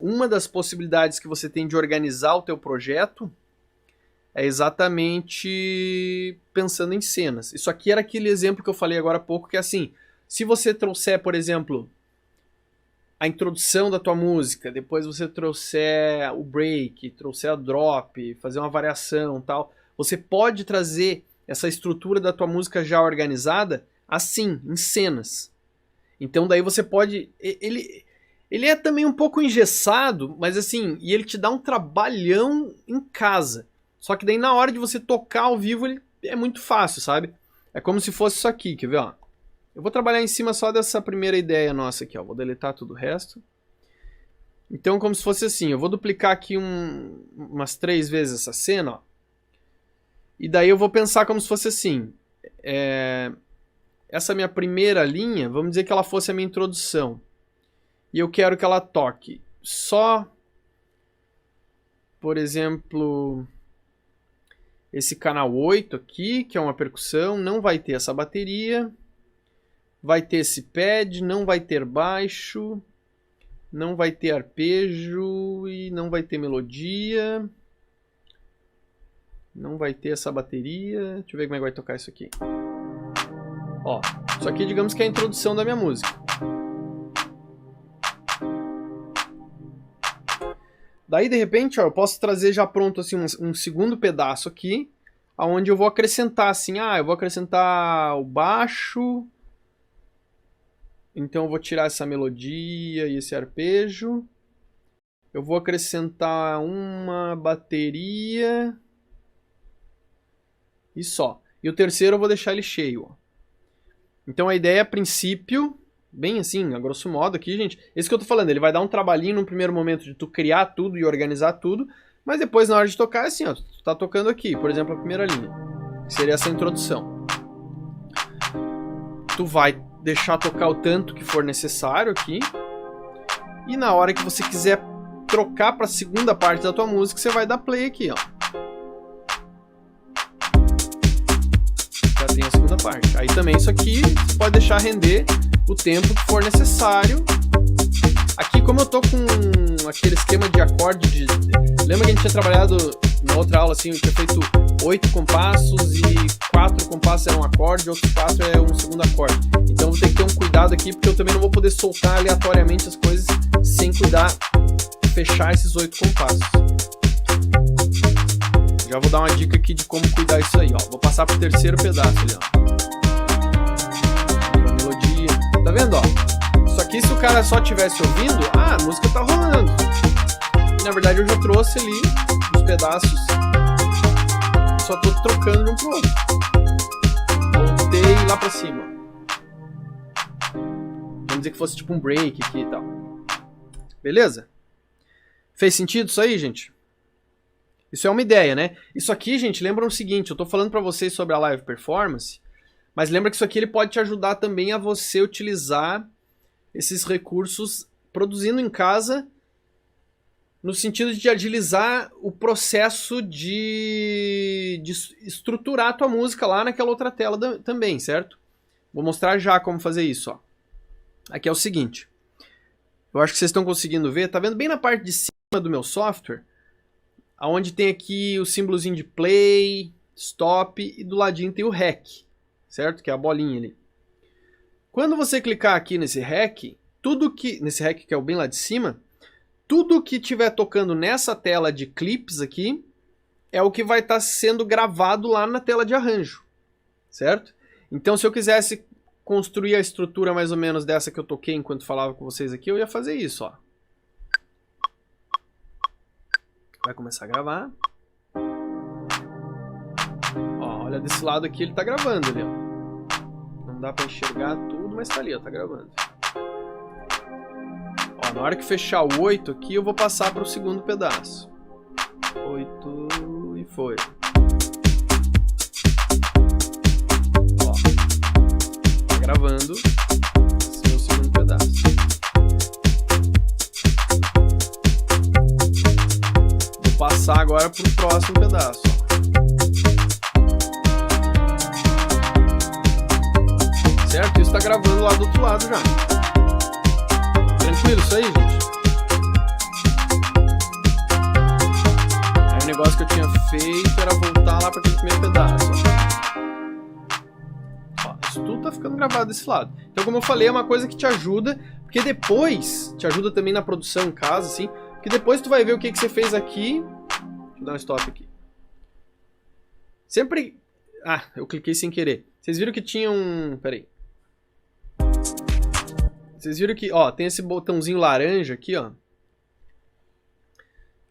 uma das possibilidades que você tem de organizar o teu projeto é exatamente pensando em cenas. Isso aqui era aquele exemplo que eu falei agora há pouco, que é assim, se você trouxer, por exemplo, a introdução da tua música, depois você trouxer o break, trouxer a drop, fazer uma variação e tal, você pode trazer essa estrutura da tua música já organizada assim, em cenas. Então daí você pode... Ele é também um pouco engessado, mas assim, e ele te dá um trabalhão em casa. Só que daí na hora de você tocar ao vivo, ele é muito fácil, sabe? É como se fosse isso aqui, quer ver, ó? Eu vou trabalhar em cima só dessa primeira ideia nossa aqui, ó. Vou deletar tudo o resto. Então, como se fosse assim, eu vou duplicar aqui umas 3 vezes essa cena, ó. E daí eu vou pensar como se fosse assim. Essa minha primeira linha, vamos dizer que ela fosse a minha introdução. E eu quero que ela toque só, por exemplo, esse canal 8 aqui, que é uma percussão, não vai ter essa bateria, vai ter esse pad, não vai ter baixo, não vai ter arpejo e não vai ter melodia, não vai ter essa bateria. Deixa eu ver como é que vai tocar isso aqui. Ó, isso aqui digamos que é a introdução da minha música. Daí, de repente, ó, eu posso trazer já pronto assim, um segundo pedaço aqui, onde eu vou acrescentar assim, eu vou acrescentar o baixo, então eu vou tirar essa melodia e esse arpejo, eu vou acrescentar uma bateria e só. E o terceiro eu vou deixar ele cheio. Ó. Então a ideia, a princípio... Bem assim, a grosso modo aqui, gente. Esse que eu tô falando, ele vai dar um trabalhinho no primeiro momento de tu criar tudo e organizar tudo, mas depois na hora de tocar é assim, ó. Tu tá tocando aqui, por exemplo, a primeira linha, que seria essa introdução. Tu vai deixar tocar o tanto que for necessário aqui, e na hora que você quiser trocar pra segunda parte da tua música, você vai dar play aqui, ó. Já tem a segunda parte. Aí também isso aqui, você pode deixar render o tempo que for necessário. Aqui, como eu tô com aquele esquema de acorde de... Lembra que a gente tinha trabalhado na outra aula assim, eu tinha feito 8 compassos e 4 compassos eram um acorde, outros 4 é um segundo acorde. Então eu vou ter que ter um cuidado aqui, porque eu também não vou poder soltar aleatoriamente as coisas sem cuidar de fechar esses 8 compassos. Já vou dar uma dica aqui de como cuidar isso aí, ó. Vou passar pro terceiro pedaço ali, ó. Tá vendo, ó? Isso aqui, se o cara só estivesse ouvindo, a música tá rolando. E, na verdade, eu já trouxe ali os pedaços. Só tô trocando de um pro outro. Voltei lá pra cima. Vamos dizer que fosse tipo um break aqui e tal. Beleza? Fez sentido isso aí, gente? Isso é uma ideia, né? Isso aqui, gente, lembra o seguinte, eu tô falando pra vocês sobre a live performance, mas lembra que isso aqui ele pode te ajudar também a você utilizar esses recursos produzindo em casa, no sentido de agilizar o processo de estruturar a tua música lá naquela outra tela também, certo? Vou mostrar já como fazer isso, ó. Aqui é o seguinte, eu acho que vocês estão conseguindo ver, tá vendo bem na parte de cima do meu software, onde tem aqui o símbolozinho de play, stop e do ladinho tem o REC. Certo? Que é a bolinha ali. Quando você clicar aqui nesse REC, nesse REC que é o bem lá de cima, tudo que estiver tocando nessa tela de clips aqui é o que vai estar sendo gravado lá na tela de arranjo. Certo? Então se eu quisesse construir a estrutura mais ou menos dessa que eu toquei enquanto falava com vocês aqui, eu ia fazer isso, ó. Vai começar a gravar. Ó, olha desse lado aqui, ele tá gravando ali, ó. Não dá pra enxergar tudo, mas tá ali, ó, tá gravando. Ó, na hora que fechar o 8 aqui, eu vou passar pro segundo pedaço. 8 e foi. Ó, tá gravando esse meu segundo pedaço. Vou passar agora pro próximo pedaço, ó. Certo? Isso tá gravando lá do outro lado já. Tranquilo isso aí, gente? negócio que eu tinha feito era voltar lá para aquele primeiro pedaço. Ó, isso tudo tá ficando gravado desse lado. Então, como eu falei, é uma coisa que te ajuda, porque depois, te ajuda também na produção em casa, assim, porque depois tu vai ver o que você fez aqui. Deixa eu dar um stop aqui. Sempre... Ah, eu cliquei sem querer. Vocês viram que tinha um... Peraí. Vocês viram que, ó, tem esse botãozinho laranja aqui, ó.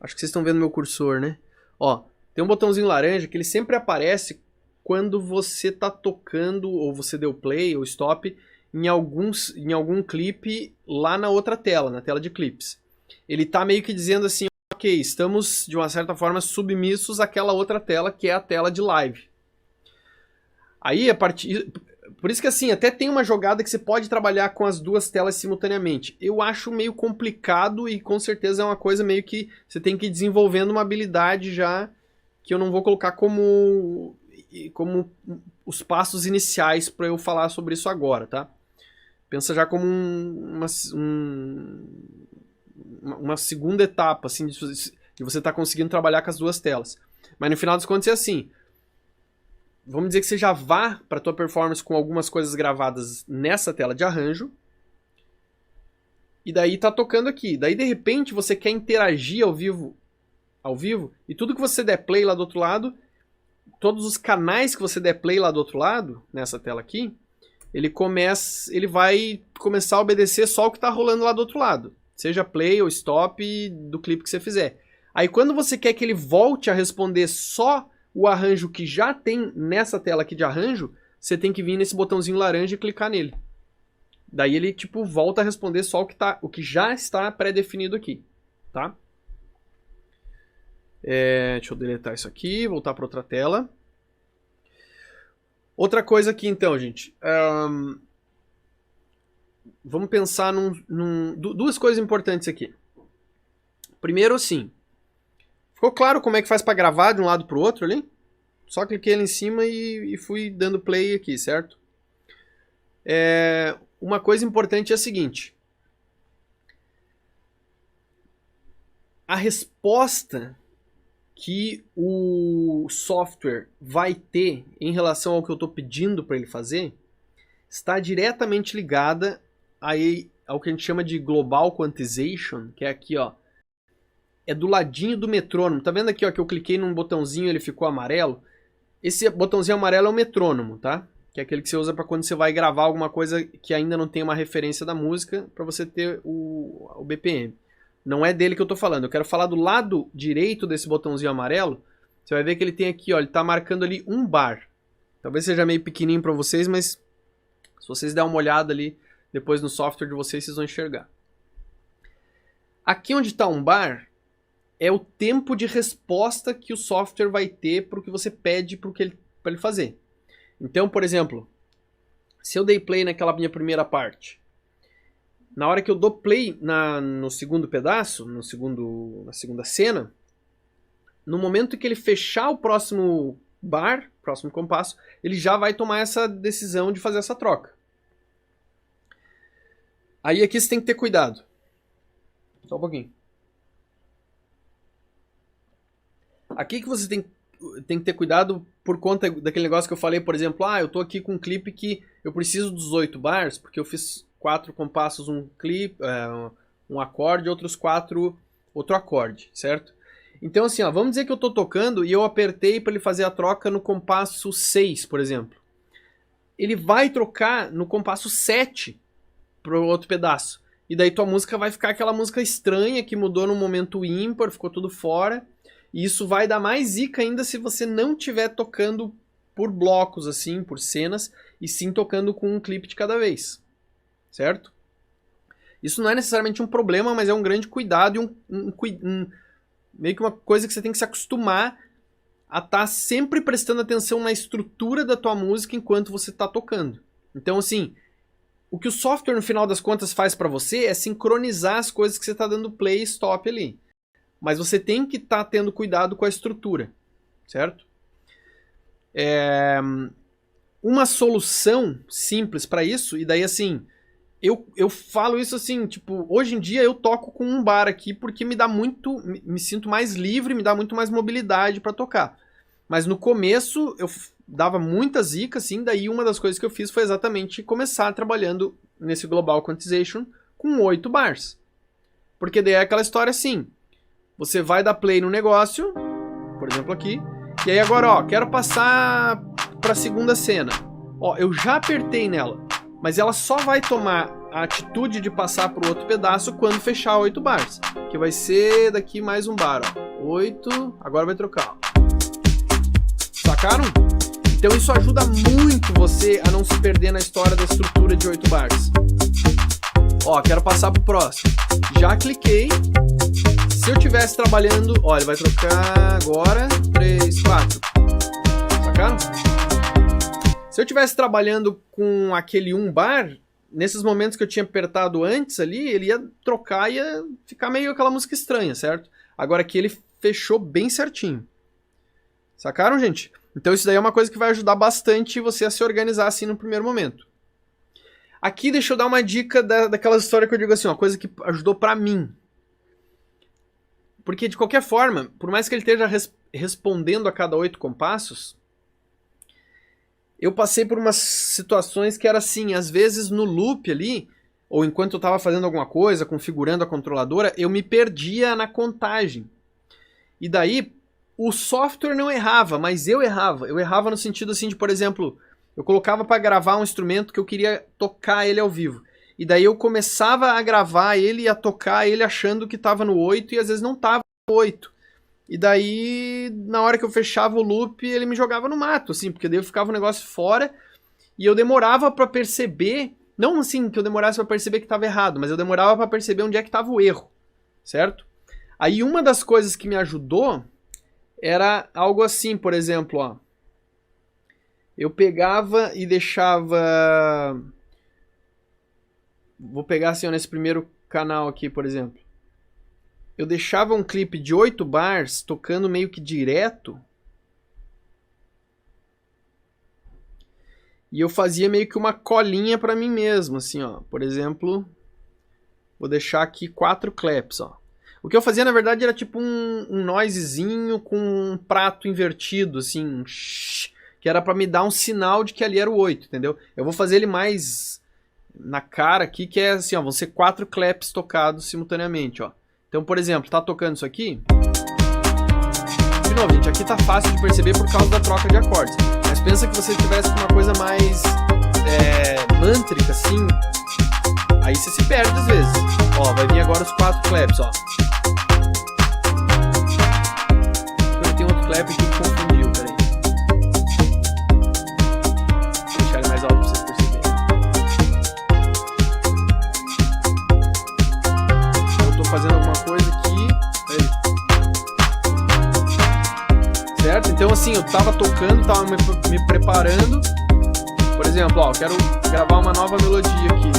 Acho que vocês estão vendo meu cursor, né? Ó, tem um botãozinho laranja que ele sempre aparece quando você tá tocando, ou você deu play ou stop, em algum clipe lá na outra tela, na tela de clips. Ele tá meio que dizendo assim, ok, estamos de uma certa forma submissos àquela outra tela, que é a tela de live. Aí, por isso que assim, até tem uma jogada que você pode trabalhar com as duas telas simultaneamente. Eu acho meio complicado e com certeza é uma coisa meio que você tem que ir desenvolvendo uma habilidade já que eu não vou colocar como os passos iniciais para eu falar sobre isso agora, tá? Pensa já como uma segunda etapa, assim, de você estar conseguindo trabalhar com as duas telas. Mas no final das contas é assim... Vamos dizer que você já vá para a tua performance com algumas coisas gravadas nessa tela de arranjo. E daí tá tocando aqui. Daí de repente você quer interagir ao vivo. E tudo que você der play lá do outro lado, todos os canais que você der play lá do outro lado, nessa tela aqui, ele vai começar a obedecer só o que tá rolando lá do outro lado. Seja play ou stop do clipe que você fizer. Aí quando você quer que ele volte a responder só o arranjo que já tem nessa tela aqui de arranjo, você tem que vir nesse botãozinho laranja e clicar nele. Daí ele tipo volta a responder só o que já está pré-definido aqui, tá? Deixa eu deletar isso aqui, voltar para outra tela. Outra coisa aqui então, gente. Vamos pensar duas coisas importantes aqui. Primeiro, assim, ficou claro como é que faz para gravar de um lado para o outro ali? Só cliquei ali em cima e fui dando play aqui, certo? Uma coisa importante é a seguinte. A resposta que o software vai ter em relação ao que eu estou pedindo para ele fazer está diretamente ligada ao que a gente chama de Global Quantization, que é aqui, ó. É do ladinho do metrônomo. Tá vendo aqui, ó, que eu cliquei num botãozinho e ele ficou amarelo? Esse botãozinho amarelo é o metrônomo, tá? Que é aquele que você usa para quando você vai gravar alguma coisa que ainda não tem uma referência da música, para você ter o BPM. Não é dele que eu tô falando. Eu quero falar do lado direito desse botãozinho amarelo. Você vai ver que ele tem aqui, ó, ele tá marcando ali um bar. Talvez seja meio pequenininho para vocês, mas se vocês der uma olhada ali depois no software de vocês, vocês vão enxergar. Aqui onde está um bar é o tempo de resposta que o software vai ter para o que você pede para ele fazer. Então, por exemplo, se eu dei play naquela minha primeira parte, na hora que eu dou play no segundo pedaço, na segunda cena, no momento que ele fechar o próximo bar, próximo compasso, ele já vai tomar essa decisão de fazer essa troca. Aí aqui você tem que ter cuidado. Só um pouquinho. Aqui que você tem que ter cuidado por conta daquele negócio que eu falei, por exemplo, eu tô aqui com um clipe que eu preciso dos 8 bars, porque eu fiz 4 compassos, um acorde, outros 4, outro acorde, certo? Então assim, ó, vamos dizer que eu tô tocando e eu apertei para ele fazer a troca no compasso 6, por exemplo. Ele vai trocar no compasso 7 pro outro pedaço. E daí tua música vai ficar aquela música estranha que mudou no momento ímpar, ficou tudo fora. E isso vai dar mais zica ainda se você não estiver tocando por blocos, assim, por cenas, e sim tocando com um clipe de cada vez. Certo? Isso não é necessariamente um problema, mas é um grande cuidado e meio que uma coisa que você tem que se acostumar a estar sempre prestando atenção na estrutura da tua música enquanto você está tocando. Então, assim, o que o software, no final das contas, faz para você é sincronizar as coisas que você está dando play e stop ali. Mas você tem que estar tendo cuidado com a estrutura, certo? Uma solução simples para isso, e daí assim, eu falo isso assim, tipo, hoje em dia eu toco com um bar aqui porque me dá muito, me sinto mais livre, me dá muito mais mobilidade pra tocar. Mas no começo eu dava muita zica, assim, daí uma das coisas que eu fiz foi exatamente começar trabalhando nesse Global Quantization com 8 bars. Porque daí é aquela história assim, você vai dar play no negócio, por exemplo aqui, e aí agora, ó, quero passar pra segunda cena. Ó, eu já apertei nela, mas ela só vai tomar a atitude de passar pro outro pedaço quando fechar 8 bars. Que vai ser daqui mais um bar, ó. 8, agora vai trocar, ó. Sacaram? Então isso ajuda muito você a não se perder na história da estrutura de 8 bars. Ó, quero passar pro próximo. Já cliquei. Se eu estivesse trabalhando... Ó, ele vai trocar agora. 3, 4. Sacaram? Se eu estivesse trabalhando com aquele 1 bar, nesses momentos que eu tinha apertado antes ali, ele ia trocar e ia ficar meio aquela música estranha, certo? Agora aqui ele fechou bem certinho. Sacaram, gente? Então isso daí é uma coisa que vai ajudar bastante você a se organizar assim no primeiro momento. Aqui deixa eu dar uma dica daquela história que eu digo assim, uma coisa que ajudou pra mim. Porque de qualquer forma, por mais que ele esteja respondendo a cada 8 compassos, eu passei por umas situações que era assim, às vezes no loop ali, ou enquanto eu estava fazendo alguma coisa, configurando a controladora, eu me perdia na contagem. E daí, o software não errava, mas eu errava. Eu errava no sentido assim de, por exemplo, eu colocava para gravar um instrumento que eu queria tocar ele ao vivo. E daí eu começava a gravar ele e a tocar ele achando que estava no 8 e às vezes não estava no 8. E daí, na hora que eu fechava o loop, ele me jogava no mato, assim, porque daí eu ficava o negócio fora e eu demorava para perceber, não assim que eu demorasse para perceber que estava errado, mas eu demorava para perceber onde é que estava o erro, certo? Aí uma das coisas que me ajudou era algo assim, por exemplo, ó. Eu pegava e deixava... Vou pegar assim, ó, nesse primeiro canal aqui, por exemplo. Eu deixava um clipe de 8 bars tocando meio que direto. E eu fazia meio que uma colinha pra mim mesmo, assim, ó. Por exemplo, vou deixar aqui 4 claps, ó. O que eu fazia, na verdade, era tipo um noisezinho com um prato invertido, assim, um shh, que era pra me dar um sinal de que ali era o 8, entendeu? Eu vou fazer ele mais na cara aqui, que é assim, ó, vão ser 4 claps tocados simultaneamente, ó. Então, por exemplo, tá tocando isso aqui. De novo, gente, aqui tá fácil de perceber por causa da troca de acordes. Mas pensa que você tivesse com uma coisa mais mântrica, assim. Aí você se perde às vezes. Ó, vai vir agora os 4 claps, ó. Tem outro clap aqui que confundiu, peraí. Vou deixar ele mais alto pra vocês perceberem. Eu tô fazendo alguma coisa aqui. Peraí. Certo? Então assim, eu tava tocando, tava me preparando. Por exemplo, ó, eu quero gravar uma nova melodia aqui.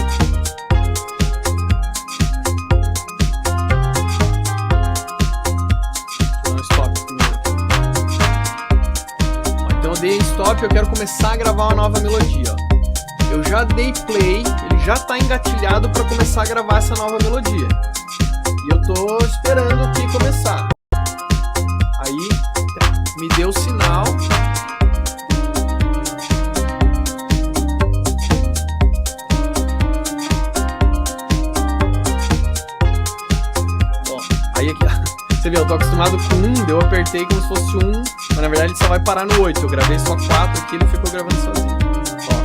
Dei stop, eu quero começar a gravar uma nova melodia, ó. Eu já dei play, ele já está engatilhado para começar a gravar essa nova melodia. E eu tô esperando aqui começar. Aí me deu o sinal. Ó, aí aqui, você viu, eu tô acostumado com 1, eu apertei como se fosse 1, mas na verdade ele só vai parar no 8. Eu gravei só 4 aqui, ele ficou gravando sozinho. Ó.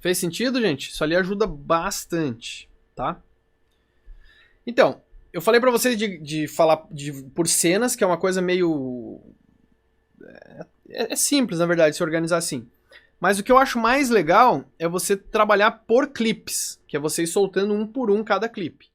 Fez sentido, gente? Isso ali ajuda bastante, tá? Então, eu falei pra vocês de falar por cenas, que é uma coisa meio... É simples, na verdade, se organizar assim. Mas o que eu acho mais legal é você trabalhar por clipes, que é você ir soltando um por um cada clipe.